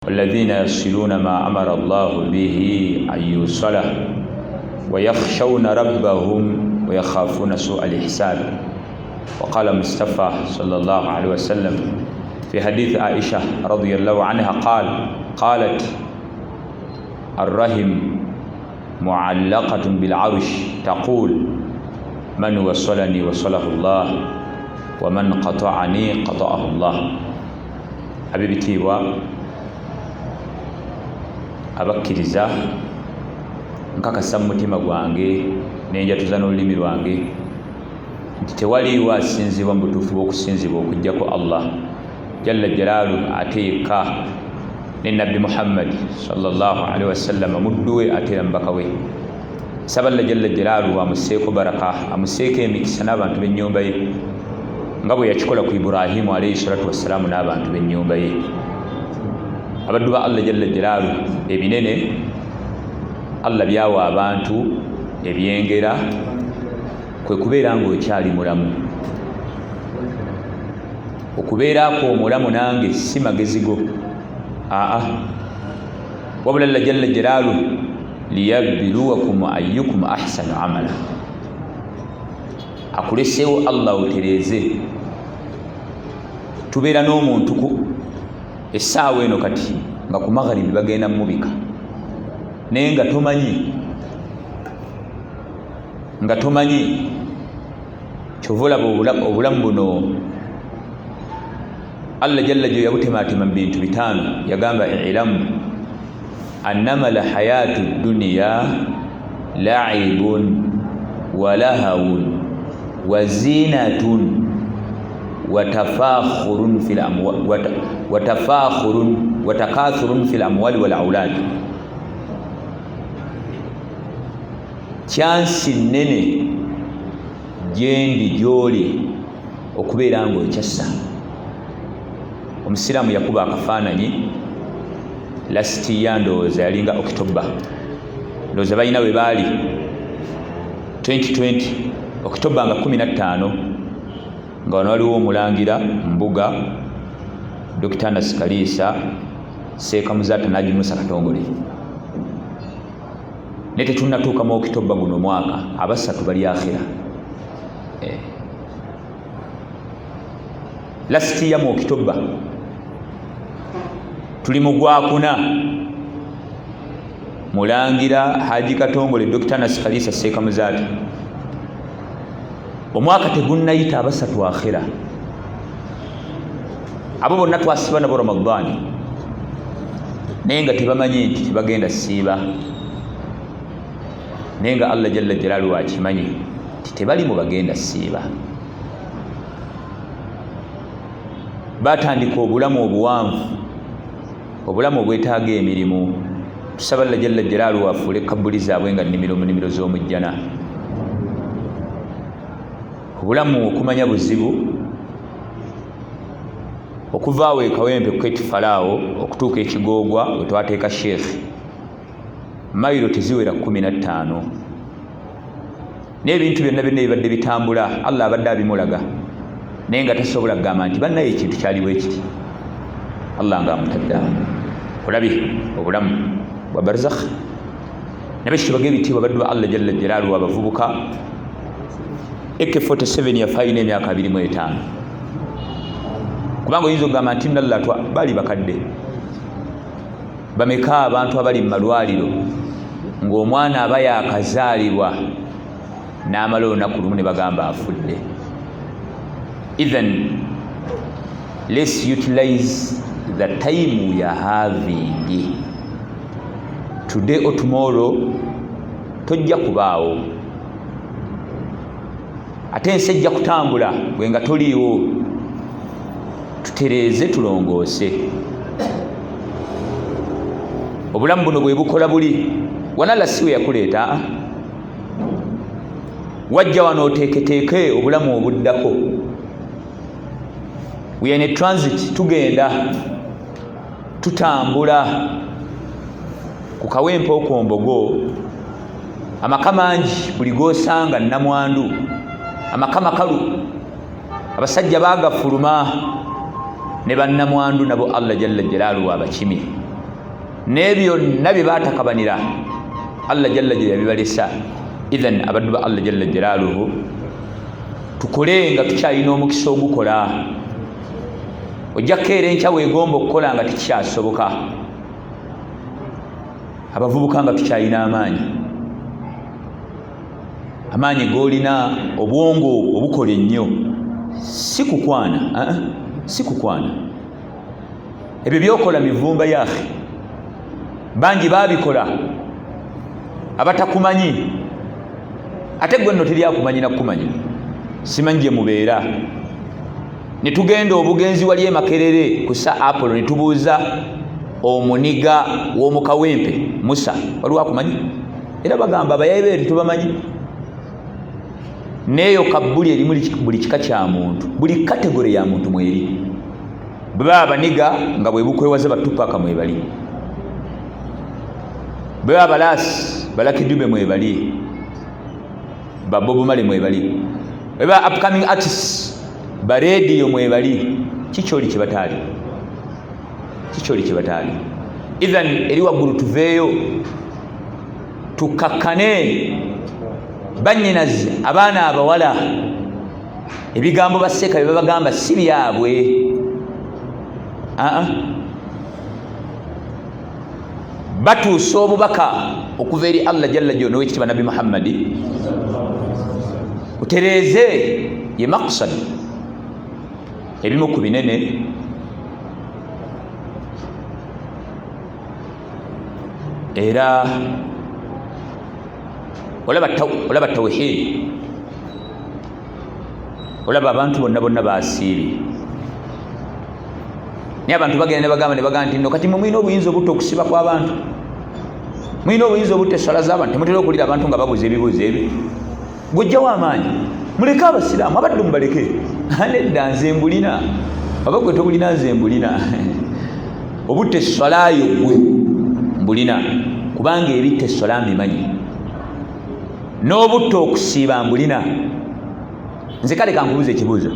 والذين يصلون ما أمر الله به أن يوصل ويخشون ربهم ويخافون سوء الحساب. وقال مصطفى صلى الله عليه وسلم في حديث عائشة رضي الله عنها قالت الرحم معلقة بالعرش تقول من وصلني وصله الله ومن قطعني قطعه الله. abibitiibwa abakkiriza nkakasa mu mutima gwange n'enjatuza n'olulimi lwange nti tewaliiwo asinzibwa mu butuufu bw'okusinzibwa okuggyako Allah jalla jalaalu ate yekka ne nabbi Muhammad sallallahu alaihi wasallam muddu we ate era mubaka we. Saba Allah jalla jalaalu amuseeko baraka, amuseeko emikisa n'abantu b'ennyumba ye nga bwe yakikola ku Ibrahimu alayhi salatu wassalamu n'abantu b'ennyumba ye. Abaddu ba Allah jalla jalaalu ebinene Allah byawa abantu ebyengera kwe kubeera ng'okyali mulamu. Okubeerako omulamu nange si magezi go, wabula Allah jalla jalaalu liyabluwakum ayyukum ahsanu amala. Akuleseewo Allah otereeze. Tubeera n'omuntu essaawa eno kati nga ku magharibi bagenda mubika naye nga tomanyi kyova olaba obulamu buno Allah jalla jo yabutemaatema mu bintu bitaano. Yagamba ilamu annama alhayatu dunya la'ibun wa lahawun wa zinatun وتفاخر في الأموال وتكاثر في الأموال والأولاد. Chansi nene jendi joli okubeera ng'okyassa. Omusiraamu yakuba akafaananyi lasiti ya ndowooza yalinga October, ndowooza balina we baali 2020 October nga 15 nga wano waliwo omulangira Mbuga Dr. Anas Kalisa Sekamuzata n'agimusa Katongole. Ne tetunnatuuka mu October guno mwaka abasatu bali akhira. Lasiti ya mu October tuli mu Gwakuna mulangira Haji Katongole Dr. Anas Kalisa Sekamuzata. Omwaka tegunnayita abasatu akhira. Abo bonna twasiba nabo Ramadhaani naye nga tebamanyi nti bagenda siiba, naye nga Allah jalla jalaaluhu akimanyi nti tebali mu bagenda siiba. Batandika obulamu obuwanvu, obulamu obwetaaga emirimu. Tusaba Allah jalla jalaaluhu afuule kabuli zaabwe nga nnimiro mu nnimiro z'omujjana. Obulamu okumanya buzibu, okuvaawo ekawempe kuketi falaawo okutuuka ekigoogwa we twateeka sheekh mayiro teziwera 15 n'ebintu byonna byonna bibadde bitambula Allah abadde abimulaga naye nga tasobola kugamba nti bannaye ekintu kyaliwo ekiti. Allah nga amutadde olabye obulamu bwa barzakh. Nabekitiibwa g'ebitiibwa baddu ba Allah jalla jalaaluhu abavubuka AK47 yafaayo n'emyaka 25 kubanga oyinza okugamba nti nallatwa bali bakadde. Bameka abantu abali mu malwaliro ng'omwana aba yaakazaalibwa n'amala olunaku lumu ne bagamba afudde. Even let's utilize the time we are having today or tomorrow. Tojja kubaawo ate ensi ejja kutambula gwe nga toliiwo. Tutereeze tulongoose. Obulamu buno bwe bukola buli wanala siwe yakuleeta, wajja wano oteeketeeke obulamu obuddako. We are in a transit, tugenda tutambula ku kawempe okwombogo. Amaka mangi buli g'osanga nnamwandu, amaka makalu, abasajja baagafuluma ne bannamwandu nabo Allah jalla jalaaluhu abakimi. n'ebyo byonna bye baatakabanira Allah jalla jalla yabibalesa. Idhan abaddu ba Allah jalla jalaaluhu tukole nga tukyalina omukisa ogukola. Ojja kukeera enkya weegomba okukola nga tikikyasoboka. Abavubuka nga tukyalina amaanyi g'olina obwongo obukola ennyo si kukwana. Ebyo byokola mivumba yaafe bangi baabikola abatakumanyi ate gwe nno teri akumanyi nakumanyi simanyi gye mubeera. Ne tugenda obugenzi wali Makerere ku Sir Apollo ne tubuuza omuniga w'omukawempe Musa waliwo akumanyi, era bagamba abayaye be tubamanyi. Neeyo kabbuli erimu buli kika kya muntu, buli kategori ya muntu mweri. Baba abaniga nga bwe bukwewaza batupaka mwebali, baba abalasi balakidube mwebali, Bob Marley mwebali, baba upcoming artists ba radio mwebali. Kikyoli kibatali. Idhan eri waggulu tuveeyo tukakkane bannyinazi abaana abawala ebigambo baseka bye babagamba si byabwe. Batuusa obubaka okuva eri Allah jalla jalla n'owekitiibwa Nabi Muhammadi. Kutereeze ye maqsad ebimu ku binene era olaba tawhid, olaba abantu bonna basiibi. Naye abantu bagenda ne bagamba nti nno kati mulina obuyinza obutta okusiba kw'abantu, mulina obuyinza obutta essala z'abantu, temutera okuwulira abantu nga babuuza ebibuuzo ebyo. Gujjawo amaanyi, muleke abasiraamu abaddu mubaleke. Nedda nze mbulina, oba gwe tobulina nze mbulina. Obutta essalayo gwe mbulina kubanga ebitta essala mbimanyi, n'obutta okusiiba mbulina. Nze kale kankubuuza ekibuuzo.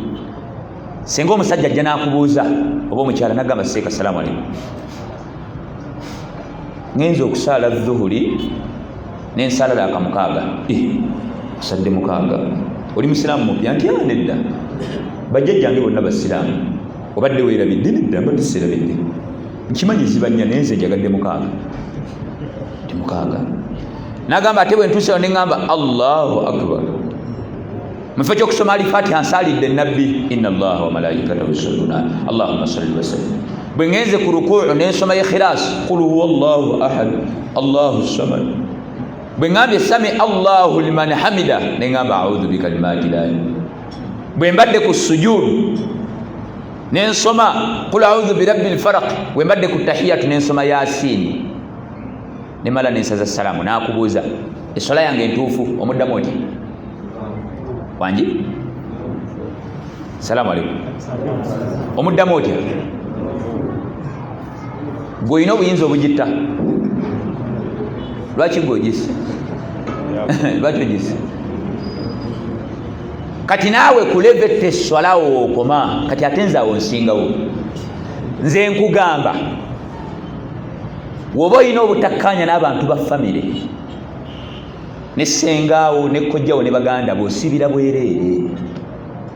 Singa omusajja ajja n'akubuuza oba omukyala n'agamba seeka salaamu alaykum, ngenza okusaala dhuhuri n'ensala laakamukaaga, osadde mukaaga, oli musiraamu mupya? Nti nedda, bajjajjange bonna basiraamu. Obadde weerabidde? Nedda, mbadde sirabidde. Nkimanyi zibanya naye nze njagadde mukaaga. Ti mukaaga. N'agamba ate bwe ntuuseyo ne ŋŋamba Allahu akbar, mu kifo ky'okusoma Al-Fatiha nsaalidde Nabbi inna Allaha wa malaikatahu yusalluna Allahumma salli wa sallim. Bwe ngenze ku rukuu ne nsoma Ikhlas qul huwa Allahu ahad Allahu samad. Bwe ngambye sami Allahu liman hamida ne ngamba a'udhu bikalimati llahi. Bwe mbadde ku sujuud ne nsoma qul a'udhu birabbil falaq. Bwe mbadde ku tahiyatu ne nsoma Yasin ne mala ne nsaza salaamu. N'akubuuza essola yange entuufu, omuddamu oti wangi salaamu alaykum, omuddamu otya? Gwe olina obuyinza obugitta, lwaki gwe ogisi? Lwaki ogisi? Kati naawe kulevetta esswalawo okoma, kati ate nze awo nsingawo. Nze nkugamba woba olina obutakkaanya n'abantu ba famire ne ssengaawo ne kkojjawo ne baganda bo, osibira bwereere,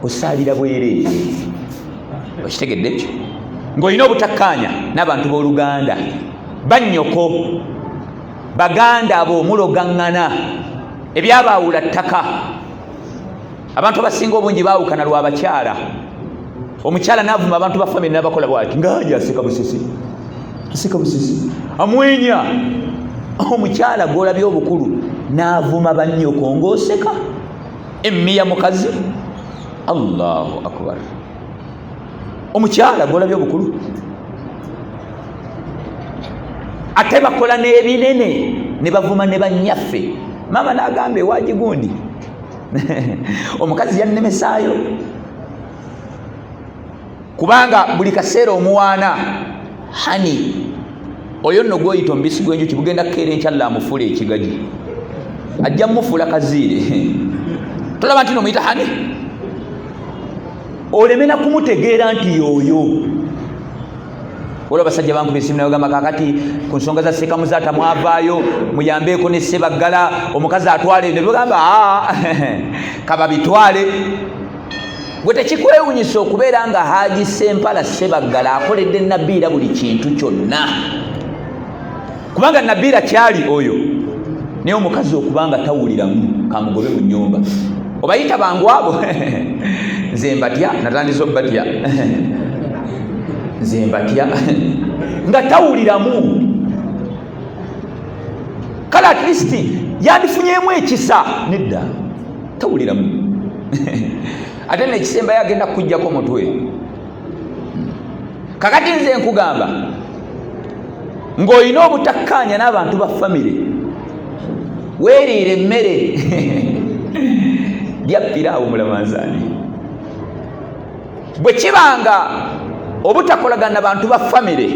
osaalira bwereere. Okitegedde ekyo? Ng'olina obutakkaanya n'abantu b'oluganda, bannyoko, baganda abo mulogaŋŋana, ebyabaawula ttaka. Abantu abasinga obungi baawukana lwa bakyala. Omukyala n'avuma abantu ba famire n'abakola bw'ati ng'aja aseka busisi, aseka busisi, amwenya. Omukyala gw'olabye obukulu n'avuma bannyoko ng'oseka, emmiya mukazi. Allahu akbar. Omukyala gw'olabye obukulu ate bakola n'ebinene ne bavuma ne bannyaffe. Maama n'agamba ewaagi gundi omukazi yannemesaayo kubanga buli kaseera omuwaana hani oyo nno gw'oyita omubisi gw'enjuki bugenda kukeera enkyalla amufuula ekigagi, ajja mmufuula kaziire. Tolaba nti nomuyita hani, olemera kumutegeera nti yooyo. wala basajja banku bisimu nayo gamba kakati ku nsonga za Sekamuzaata mwavaayo muyambeeko ne Ssebaggala omukazi atwale ne bagamba kaba bitwale gwe tekikwewunyisa okubeera nga Haaji Ssempala Ssebaggala akoledde Nabiira buli kintu kyonna kubanga Nabiira kyali oyo naye omukazi okubanga tawuliramu kamugobe mu nnyumba obayita bangu abo nze mbatya natandise obatya nze mbatya nga tawuliramu kale at least yandifunyeemu ekisa nedda tawuliramu ate nekisembayo agenda kujjako mutwe kakati nze nkugamba ng'olina obutakkaanya n'abantu ba famire weeriire emmere lya piraawo mulamanzaani bwe kibanga obutakolagana bantu ba famire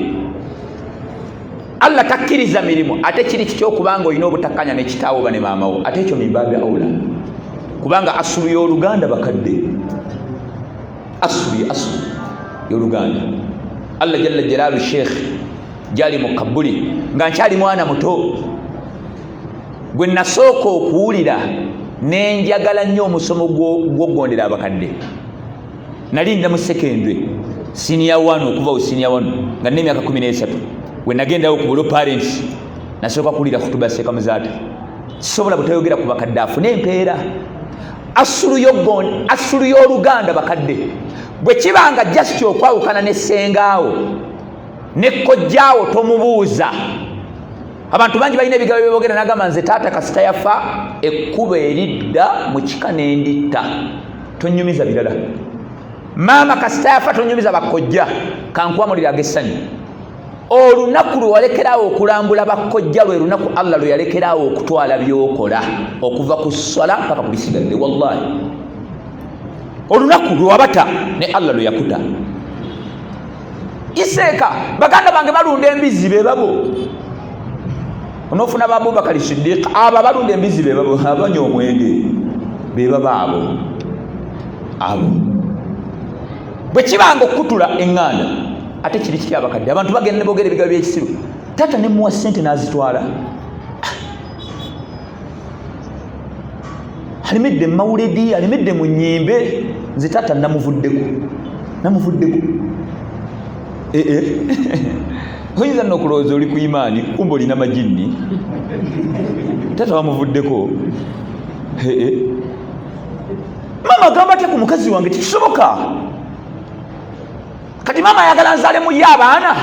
Allah takkiriza mirimu ate kiri kikyokubanga olina obutakkaanya ne kitaawo bane maamawo ate ekyo mibaabi awula kubanga asulu y'oluganda bakadde asulu y'oluganda Allah jalla jalaalu sheekh jali mu kabuli nga nkyali mwana muto gwe nasooka okuwulira nenjagala nnyo omusomo gw'okugondera abakadde nalinda mu sekendwe senior 1 okuva ku senior 1 nga nne emyaka 13 we nagendawo ku bulo parents nasooka kuwulira kutuba Sekamuzaata sobola butayogera ku bakadde afune empeera asulu y'oluganda bakadde bwe kibanga just okwawukana ne ssengaawo ne kojjaawo tomubuuza abantu bangi balina ebigambo byeboogera nagamba nze taata kasita yafa ekkubo eridda mu kika n'enditta tonyumiza birala maama kasita yafa tonyumiza bakojja kankwamulira ag'essanyu olunaku lwe walekeraawo okulambula bakojja lwe lunaku Allah lwe yalekeraawo okutwala byokola okuva ku ssala mpaka ku bisigadde wallahi olunaku lwe wabata ne Allah lwe yakuta iseeka baganda bange balunda embizi be babo onofuna ba Abubakar Siddiq aba balunda embizi be babo abanya omwenge be baba abo bwe kibanga okutula eŋŋanda ate kiri kitya abakadde abantu bagenda ne boogera ebigambo by'ekisiru taata ne muwa ssente n'azitwala alimidde mawuledi alimidde mu nnyimbe nze taata namuvuddeko oyinza nokulowooza oli ku imaani kumba olina majinni taata wamuvuddeko mama agamba te ku mukazi wange tekisoboka kati mama ayagala nzaalemu ye abaana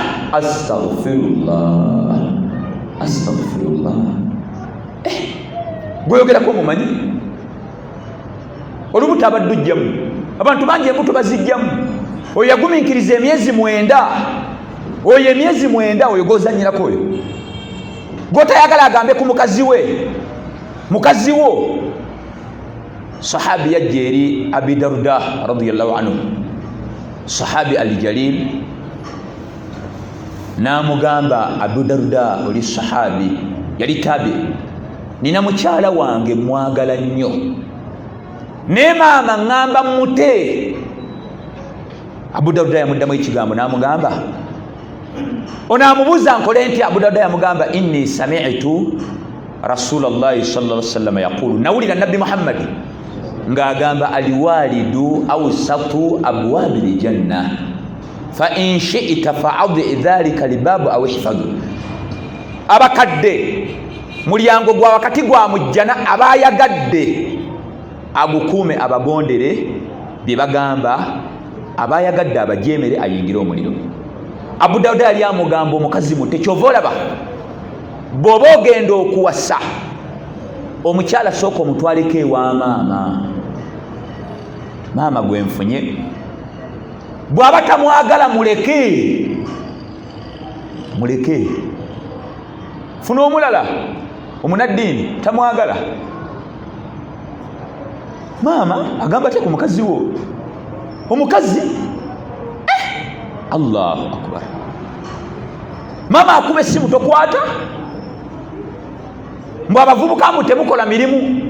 astaghfirullah gweyogerako omumanyi olubuto abadde ojjamu abantu bangi embuto bazijjamu oyo yagumiikiriza emyezi 9 oyo emyezi 9 oyo gozanyirako oyo gotayagala agambe ku mukazi wo sahabi yajja eri Abi Darda radiyallahu anhu sahabi al-jalil namugamba Abu Darda oli sahabi yali tabi nina mukyala wange mwagala nnyo ne maama ngamba mute Abu Darda yamuddamu ekigambo namugamba onamubuuza nkole nti Abu Darda yamugamba inni sami'tu Rasulullahi sallallahu alaihi wasallam yaqulu nawulira Nabbi Muhammad ngagamba aliwalidu awsatu abwabil janna fa in shi'ta fa'adhi dhalika libabu aw ihfadhu abakadde mulyango gwa wakati gwa mujjana abayagadde agukuume abagondere bye bagamba abayagadde abajemere ayingira omuliro Abu Dawuda yali amugamba omukazi mutte kyova olaba bw'oba ogenda okuwasa omukyala sooka omutwaleko ewa maama gwenfunye bw'aba tamwagala muleke funa omulala omunaddiini tamwagala maama agamba te ku mukazi wo omukazi Allahu akbar maama akuba essimu tokwata mbw abavubuka mbu temukola mirimu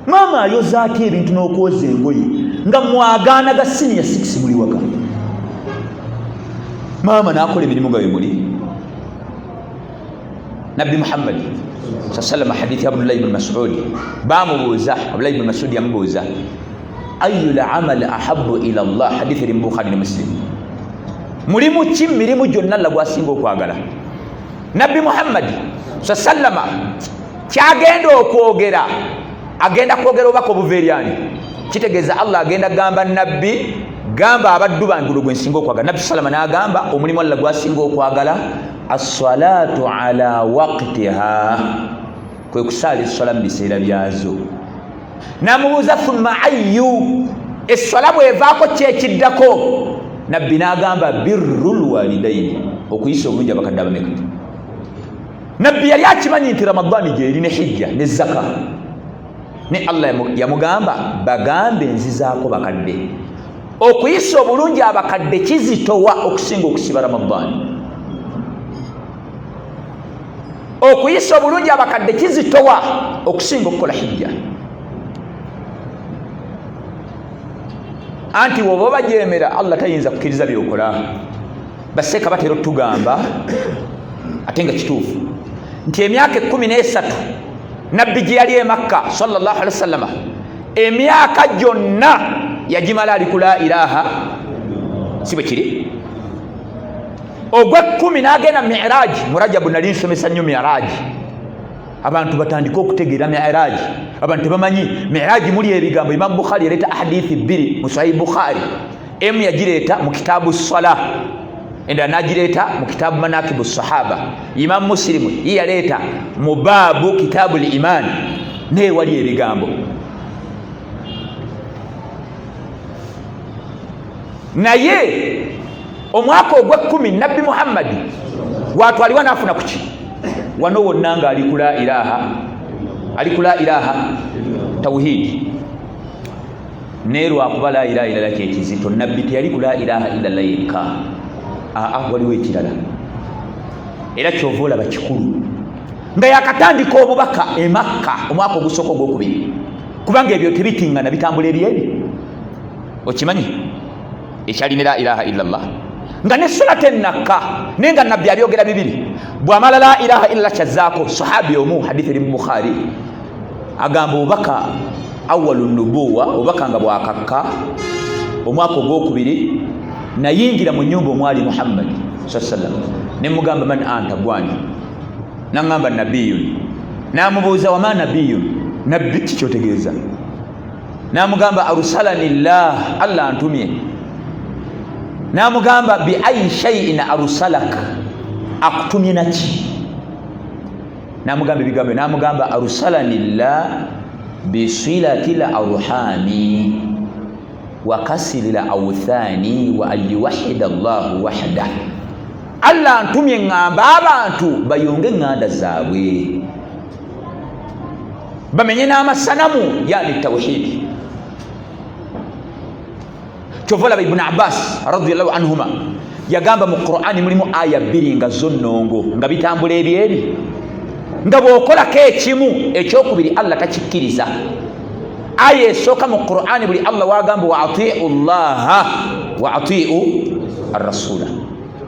maama ayoza atya ebintu n'okwoza engoye nga mwagaana ga siniya 6 buli waka maama nakola emirimu nga bemuli. Nabbi Muhammad sallallahu hadithi Abdullah ibn Mas'ud bamubuuza, Abdullah ibn Mas'ud yamubuuza ayyul amal ahabbu ila Allah, hadithi eri mu Bukhari ne Muslim. Mulimu ki mirimu gyonna Allah gwasinga okwagala? Nabbi Muhammad sallallahu kyagenda okwogera, agenda kwogera obubaka obuva eri ani? Kitegeeza Allah agenda gamba nabbi, gamba abaddu bange gwe nsinga okwagala. Nabbi sallallahu n'agamba omulimu Allah gwasinga okwagala as-salatu ala waqtiha, kwe kusaala essala mu biseera byazo. Namubuuza thumma ayyu, essala bwevaako kyekiddako? Nabbi n'agamba birrul walidaini, okuyisa obulungi abakadde abameka. Nabbi yali akimanyi nti Ramadani gyeri ne hijja ne zaka, ne Allah yamugamba bagambe nzizaako bakadde. Okuyisa obulungi abakadde kizitowa okusinga okusiba Ramadani. Okuyisa obulungi abakadde kizitowa okusinga okukola hijja. Anti woba bajemera Allah tayinza kukiriza byokola. Baseka batero tugamba ate nga kituufu nti emyaka 13 nabbi gye yali e Makka sallallahu alaihi wasallam, emyaka gyonna yagimala ali ku la ilaha, si bwe kiri? Ogw'ekkumi n'agenda Mi'raj. Mu Rajabu nali nsomesa nnyo Mi'raj, abantu batandika okutegeera Mi'raj. Abantu bamanyi Mi'raj muli ebigambo. Imam Bukhari yaleeta hadithi 2 mu Sahih Bukhari. Emu yagireeta mu kitabu Salah, endala nagireeta mu kitabu Manakibu Sahaba. Imam Muslim ye yaleeta mu baabu kitabu al-iman, naye wali ebigambo. Naye omwaka ogw'ekkumi Nabbi Muhammad watwaliwa n'afuna kuki? Wano wonna nga ali ku la ilaha, ali ku la ilaha tawhid. Ne lwakuba la ilaha illallah kyekizito, nabbi teyali ku la ilaha illallah yekka. Waliwo ekirala, era kyova olaba kikulu nga yakatandika obubaka e Makka omwaka ogusooka ogwokubiri, kubanga ebyo tebitingana, bitambula ebyeri. Okimanyi ekyalina la ilaha illallah nga ne sala tennakka, naye nga nabbi abyogera bibiri. Bw'amala la ilaha illallah kyazzaako, sahabi omu, hadithi eri mu Bukhari, agamba obubaka awalu nubuwa, obubaka nga bwakakka omwaka ogwokubiri, nayingira mu nnyumba omwali Muhammad sallallahu alaihi wasallam, ne mugamba man anta, gwani? Nangamba nabiyun. Namubuuza wama nabiyun, nabbi kikyotegeeza? Namugamba arsalani llah, Allah antumye. Namugamba bi ayi shay'in arsalaka, akutumye naki? Namugamba ebigambo, namugamba arsalani llah bisilati al-arhami wa kasri al-awthani wa an yuwahhida Allah wahda. Allah antumye ngamba abantu bayonge nganda zaabwe, bamenye n'amasanamu, yani tawhid. Chovola Ibn Abbas radhiyallahu anhuma yagamba mu Qur'ani mulimu aya 2 nga zonnongo nga bitambula ebyeri, nga bw'okolako ekimu ekyokubiri Allah takikkiriza. Aya esooka mu Qur'ani buli Allah wagamba wa atiu llaha wa atiu ar-rasula,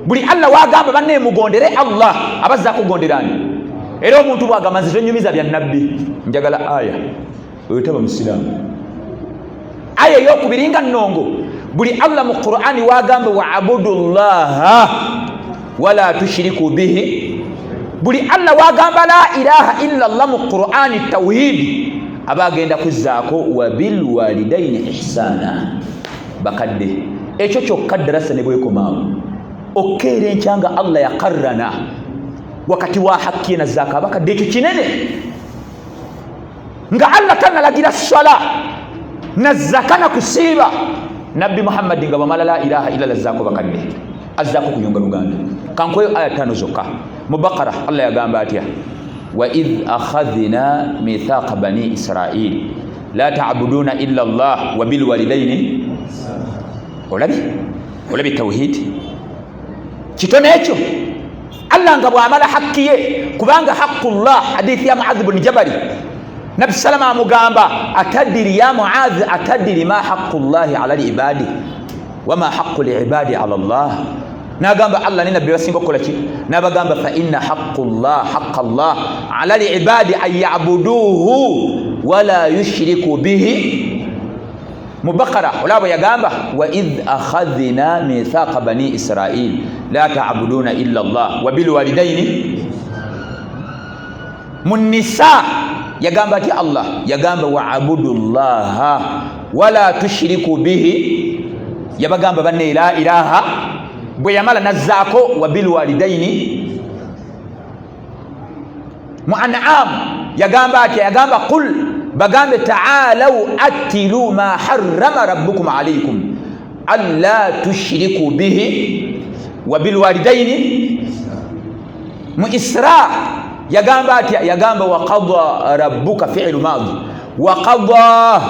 buli Allah wagamba banne mugondere Allah, abazza kugonderani. Era omuntu bwagamba nze tonnyumiza bya nabbi, njagala aya oyo taba musiraamu. Aya eyokubiri nga nnongo, buli Allah mu Qur'ani wagamba wa abudullaha wala tushiriku bihi, buli Allah wagamba la ilaha illa Allah mu Qur'ani tawhid, abagenda kuzzaako wa bil walidaini ihsana, bakadde. Ekyo kyokka darasa ne bwekomaawo okeera enkyanga Allah yakarrana wakati wa haki na zaka, bakadde ekyo kinene. Nga Allah tanalagira swala na zaka na kusiiba, Nabbi Muhammad nga bamala la ilaha illa lazzaako bakadde, azzaako kunyonga luganda. Kankweyo aya 5 zokka mu Baqara. Allah yagamba atya, wa idh akhadhna mithaqa bani Israil la ta'buduna illa Allah wa bil walidaini. Olabi tawhid kitone ekyo. Allah nga bw'amala hakki ye, kubanga haqqullah, hadithi ya Muadh ibn Jabal, Nabi salama amugamba atadiri ya Muadh, atadiri ma haqqullahi ala al-ibadi wa ma haqqu al-ibadi ala Allah. n'agamba Allah ne nabbi basinga okukola ki n'abagamba fa inna haqqa Allah ala al-ibadi an ya'buduhu wala yushriku bihi mu Baqara olabo yagamba wa idh akhadhna mithaqa bani Israil la ta'buduna illa Allah wa bil walidaini mu Nisa yagamba ati Allah yagamba wa'budullaha wala tushriku bihi yabagamba banne la ilaha bwe yamala nazzaako wa bil walidaini mu An'am yagamba ati yagamba qul bagambe ta'alau atilu ma harrama rabbukum alaykum alla tushriku bihi wa bil walidaini mu Isra yagamba ati yagamba wa qadha rabbuka fi'lu madhi wa qadha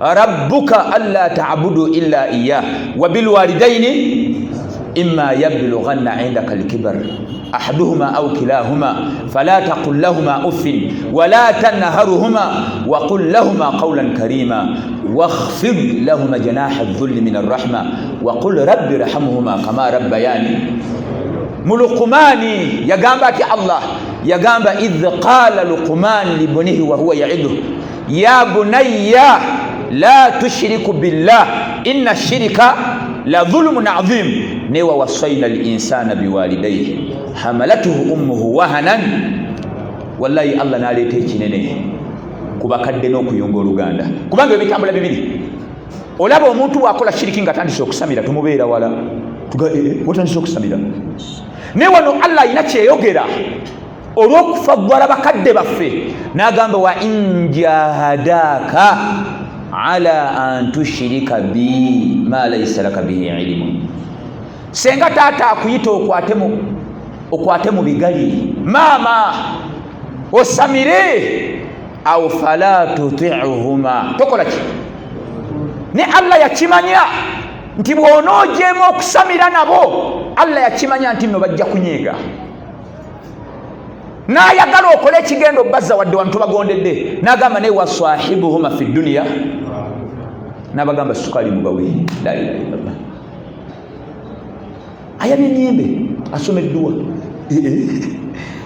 rabbuka alla ta'budu illa iyyah wa bil walidaini imma yablughanna 'indaka al-kibar أحدهما أو كلاهما فلا تقل لهما أف ولا تنهرهما وقل لهما قولا كريما واخفض لهما جناح الذل من الرحمة وقل رب ارحمهما كما ربياني ملقمان يغامبك الله يغامب إذ قال لقمان لبنيه وهو يعده يا بني لا تشرك بالله إن الشرك لظلم عظيم نوى وصينا الإنسان بوالديه حملته أمه وهنا والله الله ناليته kinene kubakadde n'okuyunga oluganda kubanga ebitambula bibiri olaba omuntu wakola shiriki nga tandise okusamira tumubeera wala watandise okusamira ne wano Allah ina kyeyogera olw'okufaddala bakadde baffe n'agamba wa injahadaka ala an tushirika bi ma laysa laka bihi ilmun senga taata akuyita okwate mu bigali mama osamire aw fala tuti'uhuma tokola ki ne Allah yakimanya nti bw'onoojemu okusamira nabo Allah yakimanya nti nno bajja kunyiiga n'ayagala okole ekigendo bazza wadde wantu bagondedde n'agamba ne waswahibuhuma fi dunya n'abagamba sukali mubawe la ilaha illallah ayabye nyembe asomeddwa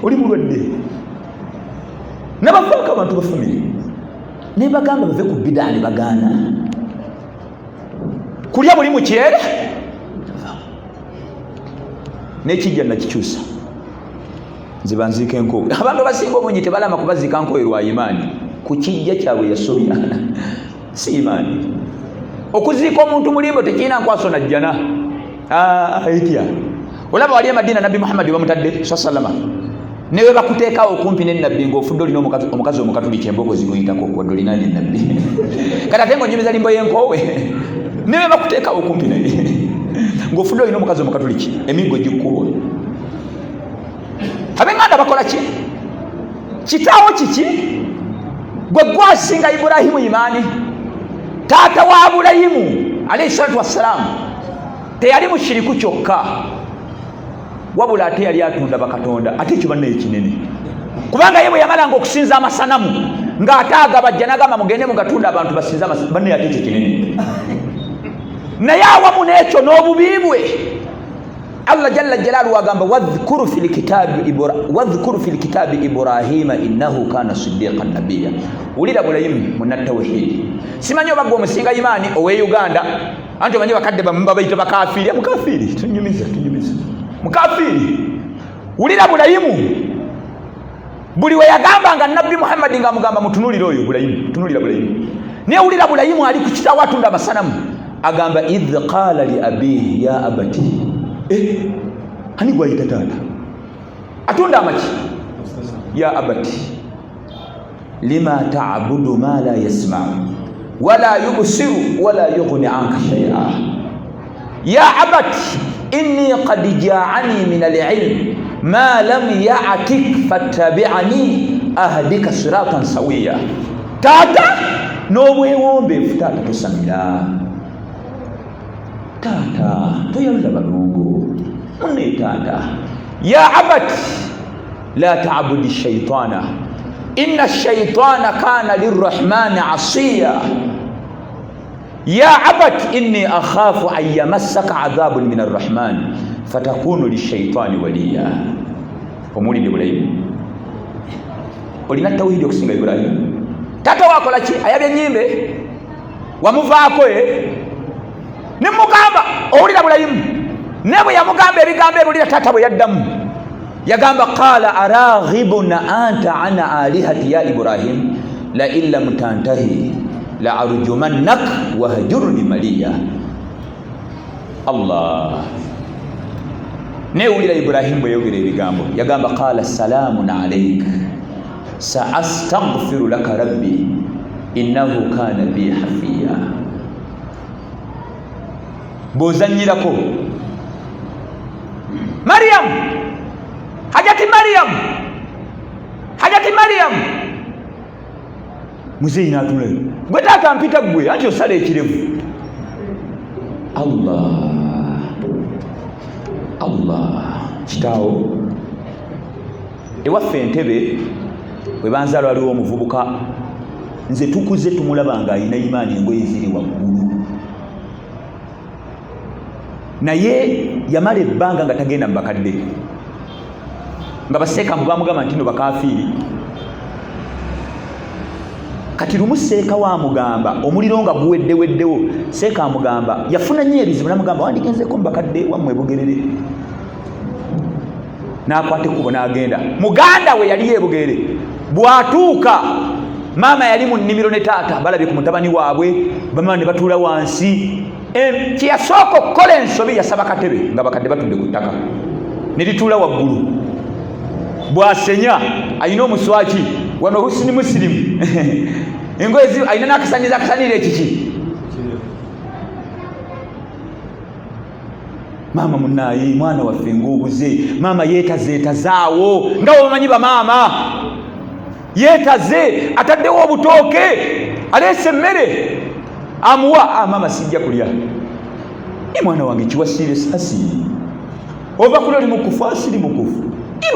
oli mulwadde n'abavuka abantu ba family ne bagamba bave ku bidani bagaana kulya buli mu kyere n'ekijja nakikyusa zibanzika enkobe abantu basinga obungi tebalama kubazika nkobe lwa imaani ku kijja kyabwe yasobya si imaani okuziika omuntu mulimbo tekirina nkwaso najjana etya olaba wali Madina Nabbi Muhammad bamutadde sallama newe bakuteekawo okumpi n'ennabbi ng'ofudde olina omukazi omukatuliki embogo zimuyitako wadde olinaani ennabbi kati ate ng'onyumiza limbo y'enkoowe newe bakuteekawo okumpi naye ng'ofudde olina omukazi omukatuliki emiggo gikkuwa abenganda bakola ki kitaawo kiki gwe gwasinga Iburahimu imaani taata wa Iburahimu alayhi salatu wassalamu teyali mushiriku kyokka wabula ate yali atunda bakatonda ate ekyo banne ekinene kubanga ye bwe yamalanga okusinza amasanamu ng'ataaga bajja n'agamba mugende mugatunda abantu basinza banne ate ekyo kinene naye awamu n'ekyo n'obubiibwe Allah jalla jalaluhu agamba wadhkuru fil kitabi Ibrahima innahu kana siddiqan nabiyya ulira Ibrahim munatawhid simanyo bagwa omusinga imani owe Uganda anti omanyi bakadde bamumba bayita bakafiri mukafiri tunyumiza mukafiri ulira Ibrahim buli we yagamba nga Nabbi Muhammad nga mugamba mutunulira oyo Ibrahim tunulira Ibrahim ne ulira Ibrahim ali ku kitawa atunda basanamu agamba idh qala li abihi ya abati hani gwayita taata atunda amaki ya abati lima ta'budu ma la yasma'u wala yubsiru wala yughni anka shay'a ya abati inni qad ja'ani min al-'ilm ma lam ya'tik fattabi'ani ahdika siratan sawiya taata n'obwewombe taata tosamira taata toyalula balungu munne taata ya abati la ta'budi ash-shaytana inna ash-shaytana kana lirrahmani 'asiya ya abati inni akhafu an yamassaka 'adhabun min ar-rahman fatakunu lishaitani waliya. Omulinde Ibrahim, olina tawhidi okusinga Ibrahim. Tata wakola ki? Ayabye nyimbe wamuvaako ne mugamba owulira Ibrahim ne bwe yamugamba ebigambo ebulira tata bwe yaddamu yagamba qala araghibuna anta ana alihati ya Ibrahim la illa mutantahi la arjumannak wahjurni maliya. Allah ne owulira Ibrahim bwe yogera ebigambo yagamba qala salamun alayk sa'astaghfiru laka rabbi innahu kana bi hafiya. Bozanyirako Maryam, hajati Maryam muzeyi n'atula gwe taata mpita gwe anti osala ekirevu. Allah kitaawo ewaffe Entebbe bwe banzaala waliwo omuvubuka nze tukuze tumulaba nga alina imaani engoye ziri waggulu naye yamala ebbanga nga tagenda mu bakadde nga baseekamu bamugamba nti no bakafiiri. Kati lumu seeka wamugamba omuliro nga guweddeweddewo seeka amugamba yafuna nnyo ebizibu namugamba wandigenzeeko mu bakadde wammwe Bugerere. N'akwata ekkubo n'agenda. Muganda we yali Bugerere bw'atuuka maama yali mu nnimiro ne taata balabye ku mutabani waabwe bamama ne batuula wansi. Kyeyasooka okukola ensobi yasaba katebe nga bakadde batudde ku ttaka ne lituula waggulu. Bw'asenya alina omuswaki wano musirimu engoye alina n'akasanyiza akasanira ekiki. Maama munnaye mwana waffe ng'obuze maama yeetazeetazaawo nga bamanyi bamaama yeetaze ataddewo obutooke aleese emmere amuwa. Maama sijja kulya. Mwana wange kiwasiire sasi ova kulya oli mukufu asiri mukufu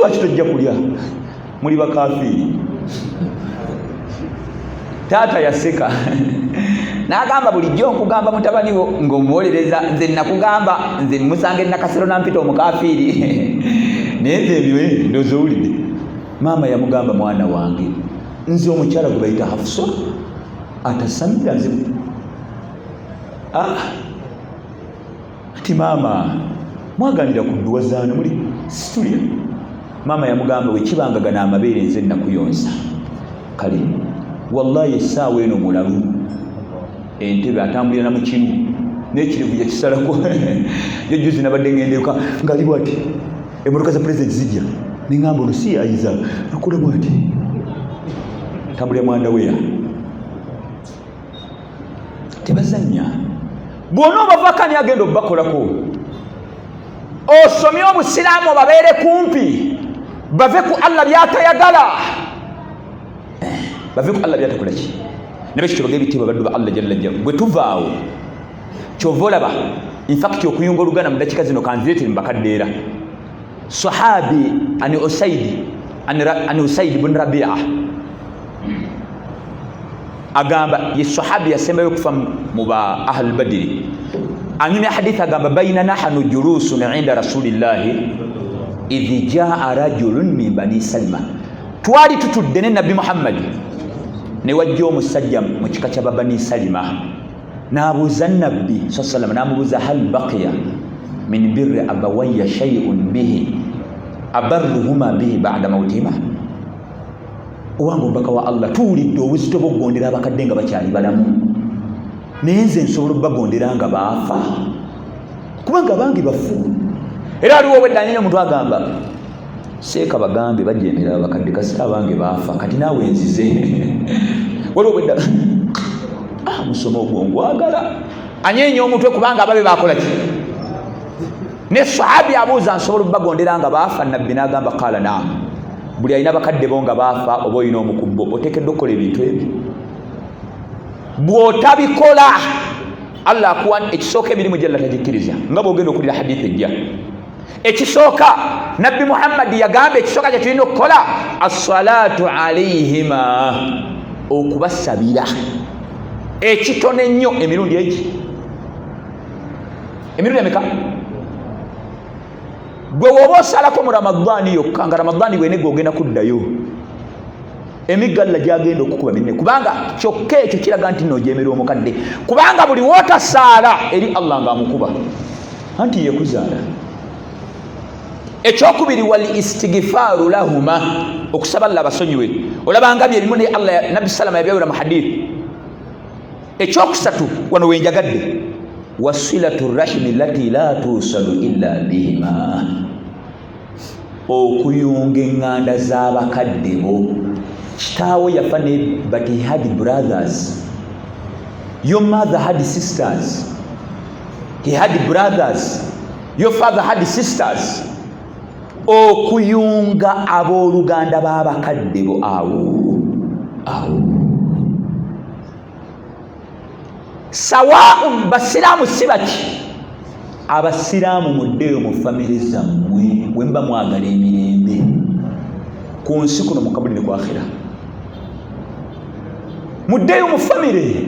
lwaki tojja kulya muli bakafiiri. Taata yaseka n'agamba bulijjo nkugamba mutabani wo ng'omuwolereza nze nakugamba nze musanga Nakasero nampita omukafiiri naye nze ebyo ndowooza owulidde. Maama yamugamba mwana wange nze omukyala gwe bayita Hafsa atasamira nze. Ati maama mwaganira ku dduwazaano muli situlya. Maama yamugamba wekibanga gano amabeere nze nakuyonsa kale wallahi essaawa eno mulalu Entebbe atambulira na mu kinu n'ekirevu yakisalako. Yo juzi nabadde ngendeeka ngali bwati emmotoka za pulezidenti zijja neŋŋamba ono si ayiza akola bwati tambulira mwanda weya tebazannya. Bw'onooba vakani agenda obakolako osomye obusiraamu babeere kumpi bave ku Allah byatayagala bave ku Allah byatakola ki nabekyo bagebe biti babaddu ba Allah jalla jalla. Bwe tuvaawo kyova olaba infact okuyunga oluganda mu dakika zino kanzireete mu bakaddeera. Sahabi ani Usaid ibn Rabi'a agamba ye sahabi yasembayo okufa mu ba ahlul badiri anyumya hadithi agamba baina nahnu julusun inda rasulillahi idh jaa rajulun min bani Salima. Twali tutudde ne Nabbi Muhammad ne wajja omusajja mu kika kya Bani Salima n'abuuza Nabbi sallallahu alaihi wasallam n'amubuuza hal baqiya min birri abawayya shay'un bihi abarruhuma bihi ba'da mawtihima. Owange omubaka wa Allah tuwulidde obuzito bw'okugondera abakadde nga bakyali balamu naye nze nsobola obbagondera nga baafa kubanga abange bafu. Era aliwo obwedda omuntu agamba seeka bagambe bajemera abakadde kasita abange baafa kati naawe nzize. Waliwo obwedda musoma ogwongwagala anyeenya omutwe kubanga ababe bakola ki. Ne sahabi abuuza nsobola obbagondera nga baafa. Nabbi n'agamba qala naam. Buli alina bakadde bo nga baafa oba olina omukubbo oteekeddwa okukola ebintu ebyo. Bw'otabikola Allah akuwa ekisooka emirimu jalla tagikkiriza nga bw'ogenda okulira hadithi ejja. Ekisooka Nabbi Muhammad yagamba ekisooka kye tulina okukola as-salatu alayhima okubasabira ekitone ennyo emirundi egi emirundi emeka gwe woba osalako mu Ramadani yokka nga Ramadani gwenegwe ogenda kuddayo emigalla gyagenda okukuba minne kubanga kyokka ekyo kiraga nti nojeemera omukadde kubanga buli wootasaala eri Allah ng'amukuba anti yekuzaala. Ekyokubiri wal istighfaru lahuma okusaba Allah basonyiwe olabanga byebimu ne Allah Nabi salama yabyawula mu hadith. Ekyokusatu wano wenjagadde wasilatu rahimi lati la tusalu illa bihima okuyunga eŋŋanda z'abakadde bo. Kitaawo yafa ne but he had brothers, your mother had sisters, he had brothers, your father had sisters. Okuyunga abooluganda b'abakadde bo awo sawaun basiraamu si baki abasiraamu muddeyo mu famire zammwe wemba mwagala emirembe ku nsi kuno mu kabuli ne ku akhira muddeyo mu famire.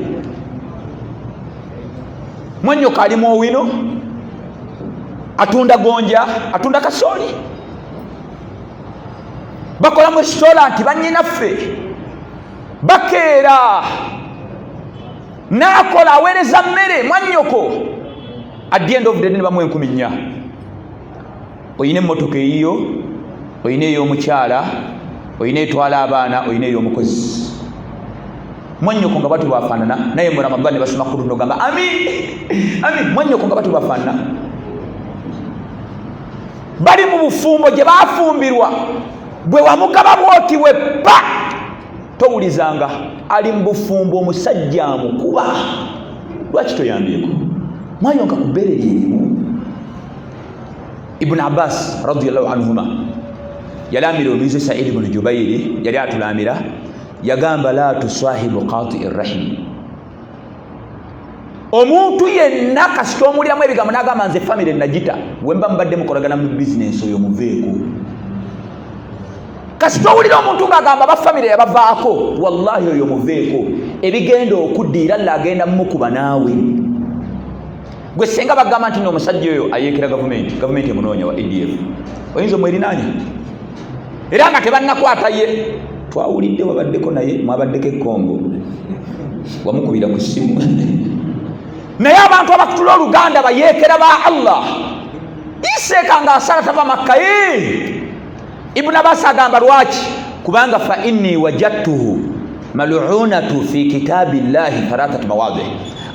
Mwanyoka ali mu owino atunda gonja atunda kasooli bakola mu restaurant bannyinaffe bakeera n'akola aweereza mmere mwannyoko at the end of the day ne bamuwa 4,000. Oyina emmotoka eyiyo, oyina ey'omukyala, oyina etwala abaana, oyina ey'omukozi. Mwannyoko nga batu bafaanana naye mu Ramadani basoma ku luno gamba amin mwannyoko nga batu bafaanana bali mu bufumbo gye baafumbirwa bwe wamugaba bwoti we pa towulizanga ali mu bufumbo omusajja amukuba. Lwaki toyambyeko mwanyonka ku bbeere lyerimu. Ibn Abbas radiyallahu anhuma yalamira omuyizi Sa'id ibn Jubayr yali atulamira yagamba la tusahibu qati'ir rahim. Omuntu yenna kasita omulyamu ebigambo n'agamba nze famire nagita wemba mbadde mukolagana mu bizinensi oyo muveeko. Kasita owulira omuntu ng'agamba bafamire yabavaako wallahi oyo muveeko ebigenda okuddiira Allah agenda mmukuba naawe. Gwe senga bagamba nti omusajja oyo ayeekera gavumenti emunoonya wa ADF oyinza omwerinaanya era nga tebannakwata ye twawulidde wabaddeko naye mwabaddeko ekkongo wamukubira ku ssimu naye abantu abakutula oluganda bayeekera ba Allah iseeka ng'asala tava Makka. Ibn Abbas agamba lwaki kubanga fa inni wajadtuhu mal'unatu fi kitabillahi thalathat mawadhi